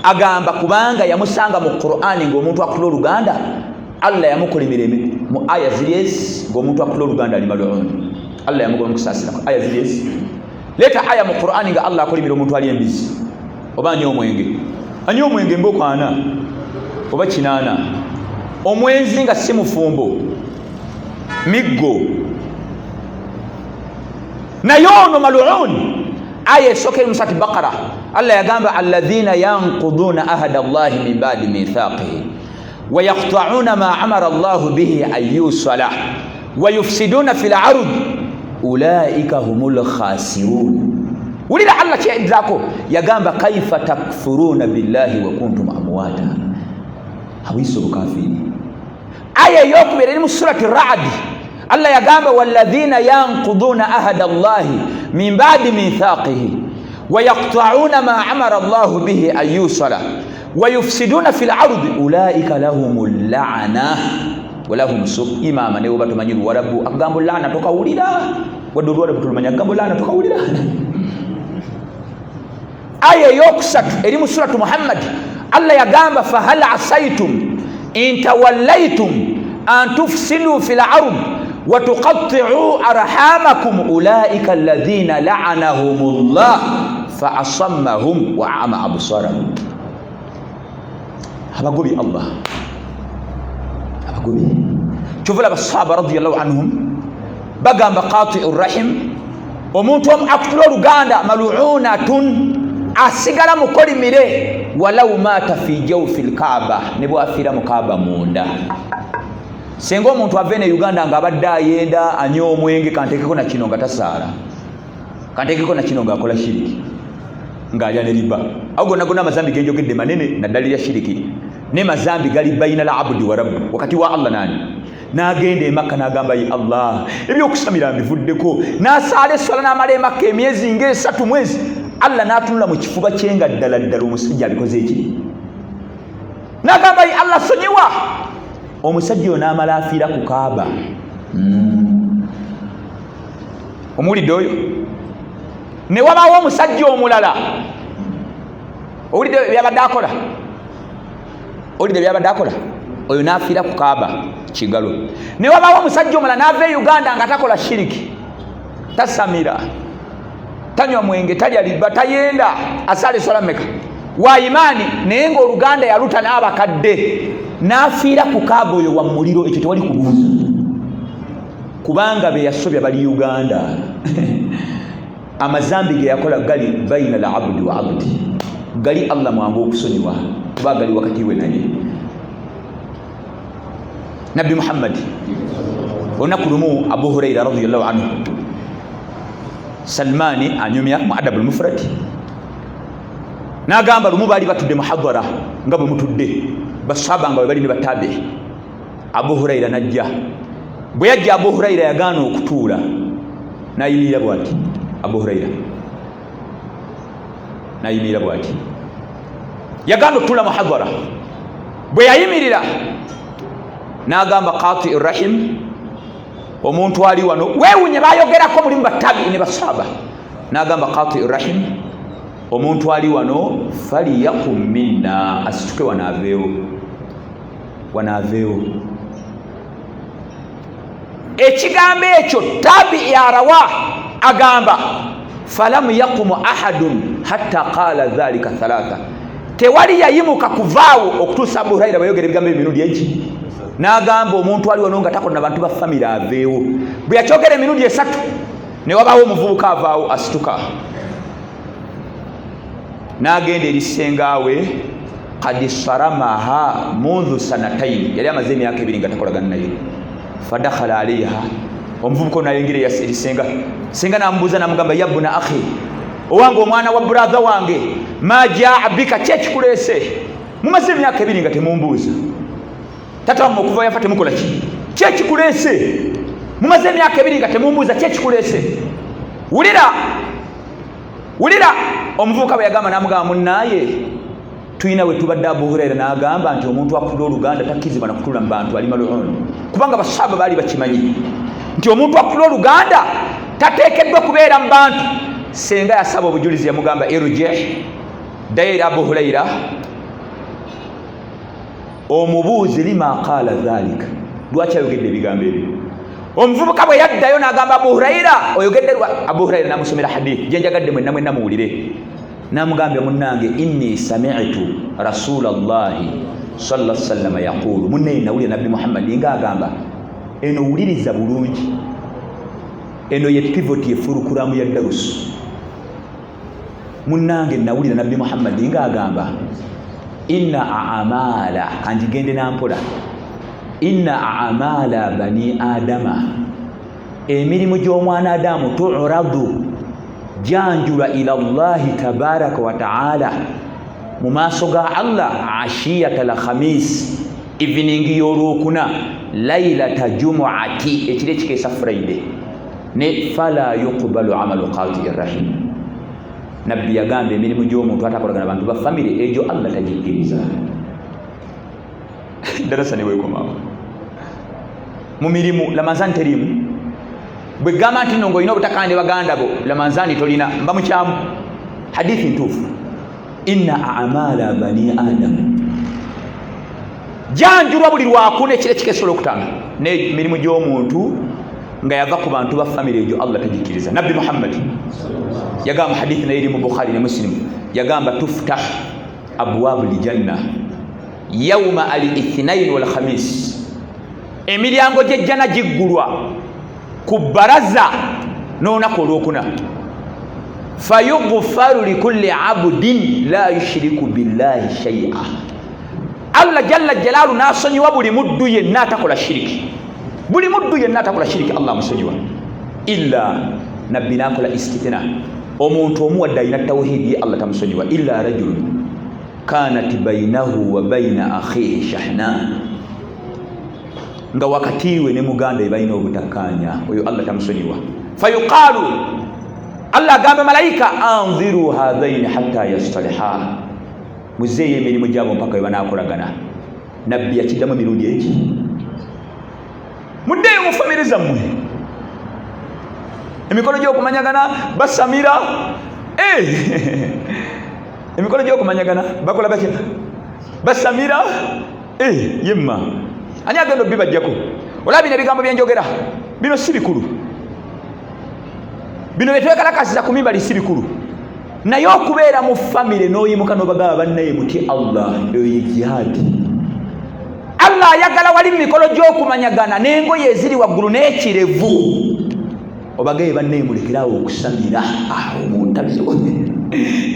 agamba kubanga yamusanga mu Qur'ani ng'omuntu akutula oluganda Allah yamukolimira mu aya ziri ng'omuntu akutula oluganda ali mal'un. Allah yamugoba mukusasira ku aya ziri leta aya mu Qur'ani nga Allah akolimira omuntu ali embizi oba anywa omwenge mbokwana oba kinaana omwenzi nga si mufumbo miggo naye ono mal'un. Aya esooka mu Surati Baqara Allah yagamba alladhina yanquduna ahada Allahi min ba'di mithaqihi wa yaqta'una ma amara Allahu bihi an yusala wa yufsiduna fil ard ulaika humul khasirun. Ulira Allah kyayidako yagamba kaifa takfuruna billahi wa kuntum amwata hawiso kafiri. Aya yokubera eri mu Surati Ra'd Allah yagamba walladhina yanquduna ahada Allahi min ba'di mithaqihi wa yaqta'una ma amara Allahu bihi an yusala wa yufsiduna fil ardi ulaika lahumul la'na wa lahum su' imama ne obatumanyi warabu agambo lana tokawulira waddu warabu tulumanya agambo lana tokawulira. Aya yokusatu eri mu suratu Muhammad Allah yagamba fahal asaitum in tawallaytum an tufsidu fil ardi wa tuqatti'u arhamakum ulaika alladhina la'anahumullah fa asammahum wa ama absarahum. Abagobi Allah abagobi chuvula basahaba radiyallahu anhum bagamba qati'ur rahim omuntu akutula oluganda mal'unatun asigala mukolimire walau mata fi jawfil Kaaba ne bwafira mu Kaaba munda. Senga omuntu ave ne Uganda nga abadde ayenda anywa omwenge kantekeko na kino nga tasaala kantekeko na kino nga akola shiriki ng'alya ne riba awo gonna amazambi genjogedde manene naddala lya shiriki ne mazambi gali bayina la abudi wa rabbu wakati wa Allah nani n'agenda e Makka n'agamba ye Allah ebyokusamira mbivuddeko n'asaala esswala n'amala e Makka emyezi ng'esatu mwezi. Allah n'atunula mu kifuba kye nga ddala ddala omusajja abikoze eki n'agamba ye Allah sonyiwa. Omusajja oyo n'amala afiira ku Kaaba. Omuwulidde oyo? Ne wabaawo omusajja omulala owulidde byabadde akola? Owulidde byabadde akola? Oyo n'afiira ku Kaaba Kigalo. Ne wabaawo omusajja omulala n'ava e Uganda nga takola shiriki, tasamira, tanywa mwenge, talya liba, tayenda, asaala esswala mmeka wa imaani, naye ng'Oluganda yaluta n'abakadde, n'afiira ku Kaaba oyo wa muliro. Ekyo tewali kubuuza kubanga be yasobya bali Uganda. Amazambi ge yakola gali baina al-abdi wa abdi, gali Allah mwangu okusonyiwa kuba gali wakati we naye. Nabbi Muhammad olunaku lumu Abu Huraira radiyallahu anhu, Salmani anyumya mu Adab al-Mufrad, n'agamba lumu baali batudde muhadhara nga bwe mutudde basahaba nga bwe bali ne batabe. Abu Huraira najja. Bwe yajja Abu Huraira yagaana okutuula n'ayimirira bw'ati. Abu Huraira n'ayimirira bw'ati, yagaana okutuula muhadhara. Bwe yayimirira n'agamba qati rahim, omuntu ali wano weewunye bayogerako mulimu batabi ne basahaba. N'agamba qati rahim, omuntu ali wano faliyakum minna, asituke wanaaveewo. Ekigambo ekyo tabi yarawa agamba falamu yaqumu ahadun hatta qala dhalika thalatha, tewali yayimuka kuvaawo okutuusa Abu Huraira bayogera ebigambo emirundi egi. N'agamba omuntu ali wano nga takola na bantu ba famire aveewo. Bwe yakyogera emirundi esatu ne wabaawo omuvubuka avaawo asituka n'agenda eri sengaawe qad saramaha mundhu sanataini, yali amaze emyaka 2 nga takolagana naye. Fadakhala alaiha, omuvubuka n'ayingira eri senga n'amubuuza n'amugamba yabuna akhi, owange omwana wa brother wange, ma jaa bika, kyekikuleese? Mumaze emyaka 2 nga temumbuuza. Tata wammwe okuva yafa temukola ki? Kyekikuleese? Mumaze emyaka 2 nga temumbuuza, kyekikuleese? Wulira omuvubuka bwe yagamba n'amugamba munnaaye tuyina we tubadde. Abu Huraira n'agamba nti omuntu akula Oluganda takkizibwa na kutuula mu bantu, ali mal'un, kubanga basahaba baali bakimanyi nti omuntu akula Oluganda tateekeddwa kubeera mu bantu. Senga yasaba obujulizi yamugamba irji, ddayo eri Abu Huraira omubuuzi lima qaala dhalika, lwaki ayogedde ebigambo ebyo. Omuvubuka bwe yaddayo n'agamba Abu Huraira oyogedde lwa. Abu Huraira n'amusomera hadith gyenjagadde mwenna muwulire. N'amugambye munnange inni sami'tu rasulallahi sallallahu alaihi wasallam yaqulu, munne nawulira Nabbi Muhammad nga agamba. Eno wuliriza bulungi, eno ye pivot efurukuramu ya darusu. Munnange nawulira Nabbi Muhammad nga agamba inna a'mala, kanjigende nampola, inna a'mala bani adama, emirimu gy'omwana Adamu tu'radu, janjula ila Allahi tabaraka wa ta'ala, mu maaso ga Allah, ashiyata la khamis, evening y'olwokuna, laylata jumu'ati, ekire kikeesa Friday, ne fala yuqbalu amalu qati rahim. Nabbi yagamba emirimu gy'omuntu atakolagana bantu ba famire egyo Allah tagikkiriza. Darasa ne weekomawo mu mirimu Ramadhan terimu. Bwe gamba nti nno ng'olina obutakande baganda bo Ramadhan tolina, mba mukyamu. Hadithi ntuufu. Inna a'mala bani adam, janjulwa buli lwakuna ekire kikesobola okutanga, ne mirimu gy'omuntu nga yava ku bantu ba famire egyo Allah tagikkiriza. Nabbi Muhammad yagamba hadithi na eri mu Bukhari ne Muslim, yagamba tuftah abwabu ljanna yawma al-ithnain wal khamis, emiryango gy'ejjana giggulwa ku baraza n'olunaku olwokuna. Fayughfaru likulli abdin la yushriku billahi shay'a, Allah jalla jalaalu n'asonyiwa buli muddu yenna atakola shiriki, buli muddu yenna atakola shiriki Allah amusonyiwa. Illa nabbi n'akola istithna, omuntu omu wadde alina tawhidi Allah tamusonyiwa. Illa rajulun kanat bainahu wa baina akhihi shahna, nga wakati we ne muganda ebalina obutakkaanya, oyo Allah tamusonyiwa. Fayuqaalu, Allah agamba malayika, anziru hadhaini hatta yastaliha, muzeeyo emirimu gyabo mpaka we banaakolagana. Nabbi yakiddamu emirundi eki, muddeeyo mu famire zammwe, emikolo gy'okumanyagana basamira, emikolo gy'okumanyagana bakola batya, basamira, yemma ani agenda obibajjako. Olaba bino ebigambo byenjogera bino si bikulu, bino byetwekalakasiza ku mimbali si bikulu, naye okubeera mu famire n'oyimuka n'obagaba bannaye muti Allah, eyo ye jihadi. Allah ayagala wali mikolo gy'okumanyagana n'engoye eziri waggulu n'ekirevu, obagaye bannaye mulekerawo okusamira. Omuntu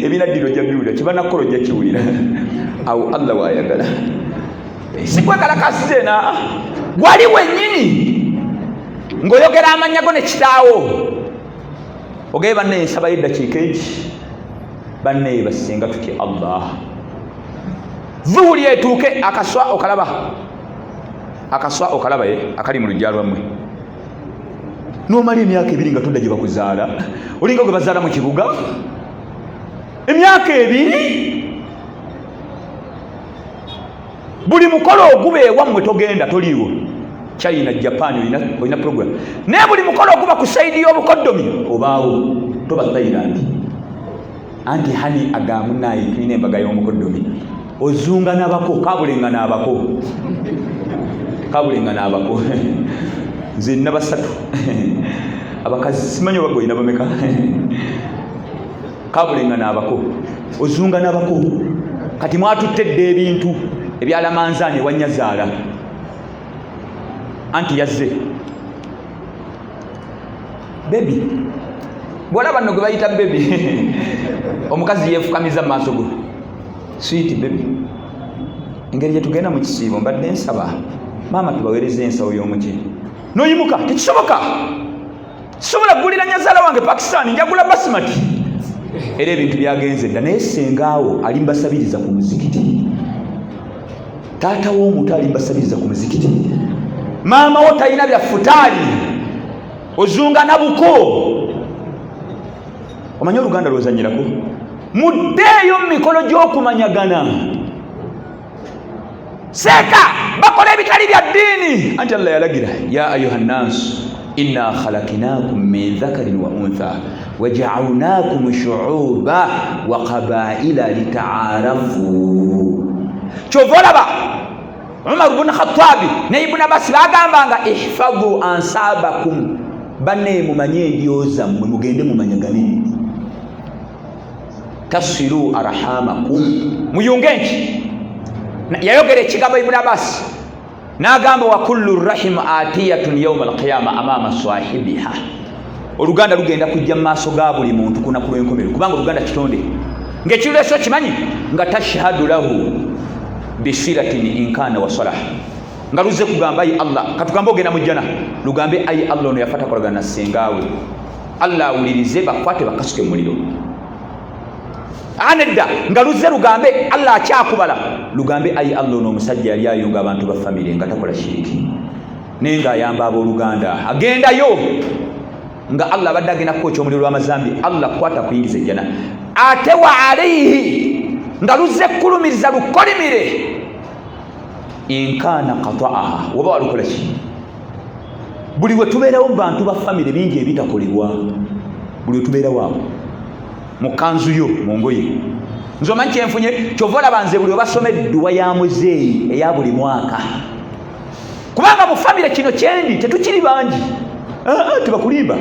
ebinaddiro ojja biwulira, kibanakola ojja kiwulira. Awo Allah waayagala, sikwekalakasiza ena wali wennyini ng'oyogera amanyago ne kitaawo, ogaye bannaye nsabayo eddakiika egi, bannaye basinga tutye Allah. Zuhuli etuuke, akaswa okalaba, akaswa okalaba akali mu lujja lwammwe, n'omala emyaka 2 nga todda gye bakuzaala, olinga gwe bazaala mu kibuga, emyaka 2, buli mukolo oguba ewammwe togenda, toliiwo. China, Japan olina program, naye buli mukolo oguba ku saidi y'obukoddomi obaawo, toba Thailand. Anti hani agamu naye tulina embaga y'omukoddomi, ozunga n'abako, kabulenga n'abako, kabulenga n'abako. Nze nina 3 abakazi, simanyi oba gwe olina bameka. Kabulenga n'abako, ozunga n'abako. Kati mwatuttedde ebintu ebyalamanzaani ewanyazaala, anti yazze bebi, bwolaba nno gwe bayita bebi, omukazi yeefukamiza mu maaso go, sweet bebi. Engeri gye tugenda mu kisiibo mbadde nsaba maama tubaweereze ensawo y'omuki, n'oyimuka tekisoboka, sobola kugulira nyazaala wange Pakistan, njagula basimati, era ebintu byagenze dda. Naye sengaawo ali mbasabiriza ku muzikiti, taata w'omuntu ali mbasabiriza ku muzikiti, maama wo talina bya futaali, ozunga nabuko. Omanyi Oluganda lwozanyirako, muddeeyo mu mikolo gy'okumanyagana, seeka bakola ebitali bya ddiini. Anti Allah yalagira, ya ayuha nnaasu inna khalaqnakum min dhakarin wa untha waja'alnakum shu'uban wa qabaila litaarafu. Kyova olaba Umar ibn Khattab ne Ibn Abbas bagambanga ihfadhu ansabakum, banne mumanye endyo zammwe, mugende mumanyagane, tasilu arhamakum, muyunge nti. Yayogera ekigambo Ibn Abbas n'agamba wa kullu rahim atiyatun yawma alqiyama amama swahibiha. Oluganda lugenda kujja mu maaso ga buli muntu kunaku lw'enkomerero, kubanga Oluganda kitonde ng'ekireso kimanyi nga tashhadu lahu bisiratin inkana wa salah, nga luze kugamba ayi Allah, katugambe ogenda mu jjana, lugambe ayi Allah ono yafata kolagana na sengaawe, Allah awulirize bakwate bakasuke mu muliro. Anedda nga luze lugambe Allah akyakubala, lugambe ayi Allah ono omusajja yali ayunga abantu ba famire nga takola shiriki, naye ng'ayamba abooluganda, agendayo nga Allah abadde agenda kukoca omuliro lw'amazambi, Allah kwata kuyingiza ejjana. Ate wa alayhi nga luze kulumiriza lukolimire, inkana qata'aha, oba walukola ki. Buli we tubeerawo mu bantu ba famire bingi ebitakolebwa, buli we tubeerawo awo mu kanzu yo mu ngoye. Nze omanyi kyenfunye, kyova olaba nze buli we basoma edduwa ya muzeeyi eya buli mwaka, kubanga mu famire kino kyendi tetukiri bangi, tebakulimba.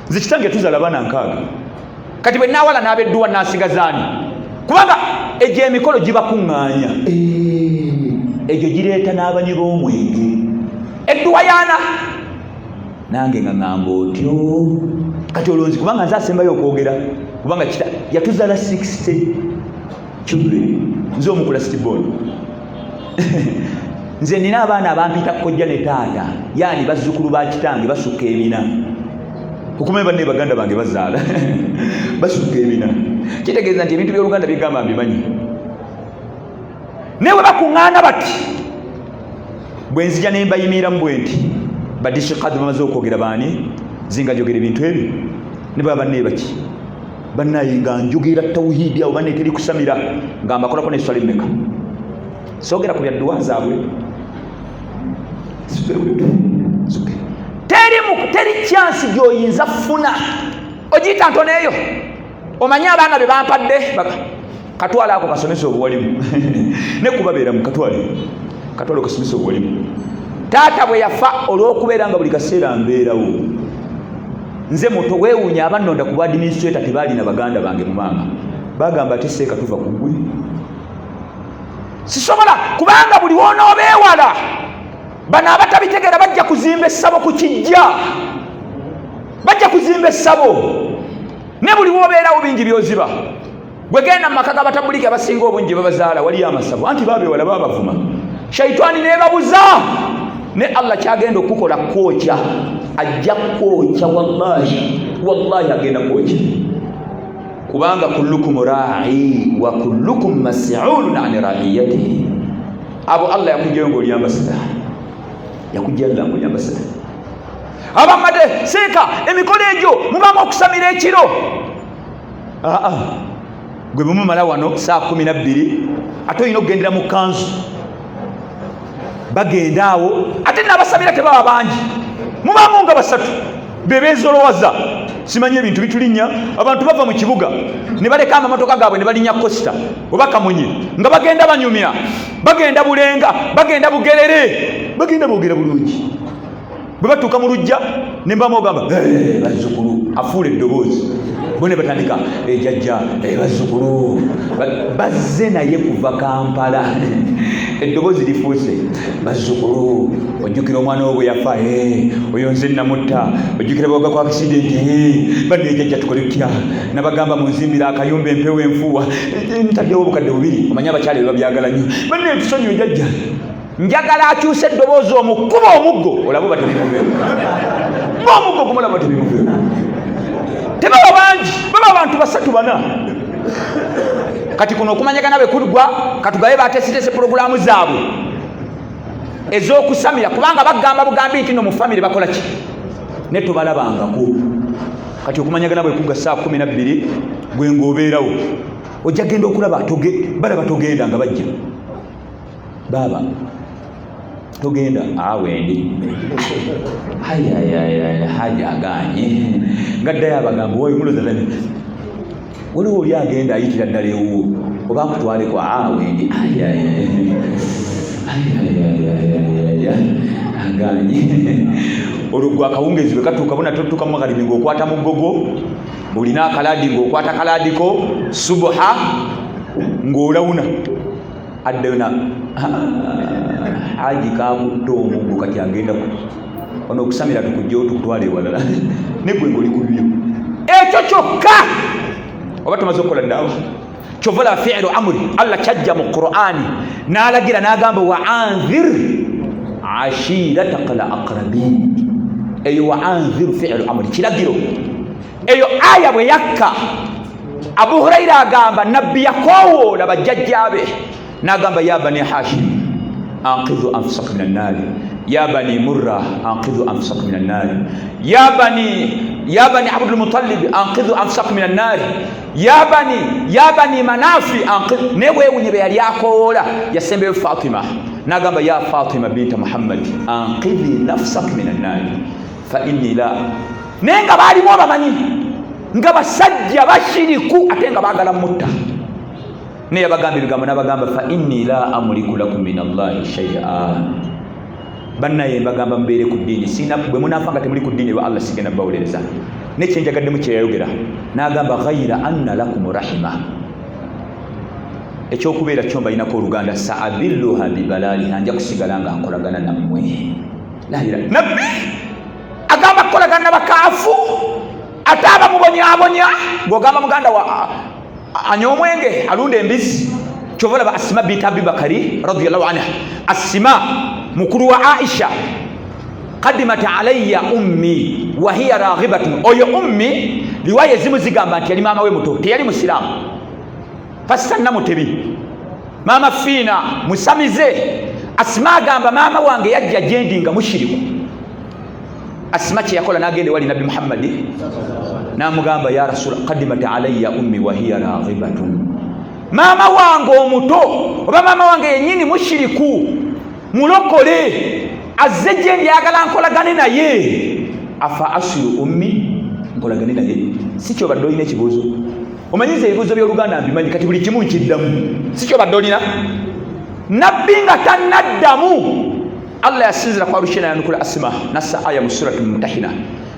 Nze kitange tuzaala abaana 6, kati bwe naawala n'abedduwa n'asigazaani, kubanga egyo emikolo gibakuŋŋaanya, egyo gireeta n'abanyi b'omwenge, edduwa yaana nange nga ŋŋamba otyo. Kati olwonzi kubanga nze asembayo okwogera, kubanga kita yatuzaala 60 children, nze omukula stibon. Nze nina abaana abampita kkojja ne taata, yaani bazzukulu ba kitange basukka ebina, okumanya banne baganda bange bazaala basukka ebina. Kitegeeza nti ebintu by'Oluganda bigamba mbimanyi. Naye bwe bakuŋŋaana bati bwenzija ne mbayimira mbwenti badishi qad bamaze okwogera bani zinga jogera ebintu ebyo ne baba ne baki bannaye nga njogera tauhidi awo banne teri kusamira ngamba kola kone swali meka sogera ku bya dua zaabwe teri chance gyoyinza funa ojita ntoneyo omanya abaana be bampadde katwala ako kasomesa obuwalimu ne kubabeera mu katwala kasomesa obuwalimu taata bwe yafa olw'okubeera nga buli kaseera mbeerawo nze muto weewuunya abannonda ku administrator tebalina baganda bange mu maama bagamba ati seeka tuva ku ggwe sisobola kubanga buli wonoobeewala bano abatabitegeera bajja kuzimba essabo ku kijja bajja kuzimba essabo ne buli wobeerawo bingi byoziba gwe genda mu maka g'abatabuliki abasinga obungi babazaala waliyo amasabo anti baabewala babavuma shaitani nebabuza ne Allah kyagenda okukola kwokya ajja kwokya wallahi agenda kwokya kubanga kullukum ra'i wa kullukum mas'ulun 'an ra'iyatihi abo Allah yakujja ngo lyambasada yakujja ngo lyambasada abamade sika emikono egyo mubanga okusamira ekiro gwe mumala wano saa 12 ate oyina okugendera mu kanzu bagenda awo ate n'abasabira tebaba bangi mubamu nga basatu bebezolowaza simanyi ebintu bitulinya abantu bava mu kibuga ne baleka amamotoka gaabwe ne balinya Costa oba Kamunye nga bagenda banyumya bagenda Bulenga bagenda Bugerere bagenda boogera bulungi bwe batuuka mu lujja ne mbamu ogamba bazzukulu afuula eddoboozi bone batandika ejjajja bazzukulu bazze naye kuva Kampala eddoboozi lifuuse bazzukulu ojjukira omwana wo bwe yafa oyo nze namutta ojjukira bwoga kwa akisidenti banne ejjajja tukole tutya nabagamba munzimbira akayumba empewo enfuuwa ntaddewo obukadde bubiri omanye abakyala bye babyagala nnyo banne tusonyiwe jjajja njagala akyuse eddoboozi omukuba omuggo olaba batebimuveewo omuggo gumulaba tebimuveewo tebaba bangi baba abantu basatu bana kati kuno okumanyagana bwe kulugwa katugabe bateesiteese pulogulaamu zaabwe ez'okusamira kubanga bagamba bugambi nti no mu famire bakola ki ne tubalabangako kati okumanyagana bwe kugwa saa 12 gwe ng'obeerawo ojja genda okulaba balaba togenda nga bajja baba togenda awendi haja aganye ngaddayo abagamba woyo mulozazani waliwo oli agenda ayitira ddala ewuwo oba nkutwaleko awendi aganye olugwa akawungezi bwe katuuka bona totuuka mu magharibi ng'okwata mugogo bulina akaladi ng'okwata kaladiko subha ng'olawuna addayo na haji kakutta omuggo kati agenda ono okusamira tukujjawo tukutwala ewalala negwe ng'oli ku byo ekyo kyokka oba tumaze okukola ddawa kyovala fi'lu amri Allah kyajja mu Qur'ani n'alagira n'agamba wa anzir ashirataka al-aqrabin eyo wa anzir fi'lu amri kiragiro eyo aya bwe yakka Abu Huraira agamba nabbi yakowoola bajjajjaabe n'agamba ya bani Hashim anqidhu anfusakum minan nar ya bani Murra anqidhu anfusakum minan nar ya bani Abdul Muttalib anqidhu anfusakum minan nar ya bani Manafi anqidhu neweewunye be yali akoola yasembeyo Fatima n'agamba ya Fatima binta Muhammad anqidhi nafsak minan nar fa inni la nenga baalimu abamanyi nga basajja bashiriku ate nga baagala mutta naye abagamba ebigambo n'abagamba fa inni la amliku lakum min Allahi shay'a bannaye mbagamba mubeere ku ddiini sina bwe munaafa nga temuli ku ddiini lwa Allah sigenda bawulereza nekyenjagaddemu kyeyayogera n'agamba ghayra anna lakum rahima ekyokubeera kyo mbalinako oluganda sa'abilluha bibalaliha nja kusigala nga nkolagana nammwe nabbi agamba kukolagana n'abakaafu ate abamubonyaabonya ng'ogamba muganda wa anywa omwenge alunda embizzi kyovala ba Asima binti Abibakari radiyallahu anha Asima mukuru wa Aisha qadimat alayya ummi wa hiya raghibatun oyo ummi riwaya zimu zigamba nti yali mama we muto teyali musiramu pasita namutebi mama Fina musamize Asima agamba maama wange yajja gyendi nga mushiriku. Asima kye yakola n'agenda wali Nabi Muhammad n'amugamba ya Rasul qadimat alayya ummi wa hiya raghibatun, maama wange omuto oba maama wange yennyini mushiriku mulokole azze gyendi ayagala nkolagane naye, afa asiru ummi nkolagane naye. Si kyo badde olina ekibuuzo, omanyiza ebibuuzo by'Oluganda mbimanyi kati buli kimu nkiddamu. Si kyo badde olina nabbi nga tannaddamu. Allah yasinzira kwa rushina yanukula Asma nassa aya mu suratul Mumtahina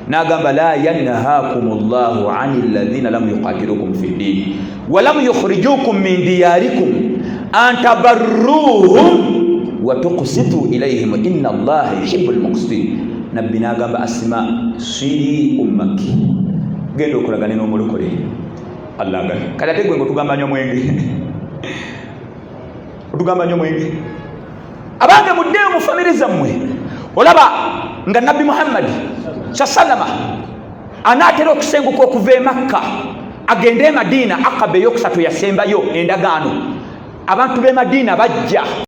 n'agamba la yanhaakumullahu 'anil ladhina lam yuqatilukum fid din wa lam yukhrijukum min diyarikum an tabarruhum wa tuqsitu ilayhim inna Allaha yuhibbul muqsitin. Nabbi n'agamba Asma siri ummaki, genda okolagane n'omulokole. Allah agamba kati ate gwe tugamba nnyo mwenge otugamba nnyo mwenge abange muddeyo mu famire zammwe. Olaba nga Nabbi Muhammad sallama anaatera okusenguka okuva e Makka agende e Madina, Aqaba eyokusatu yasembayo endagaano. Abantu b'e Madina bajja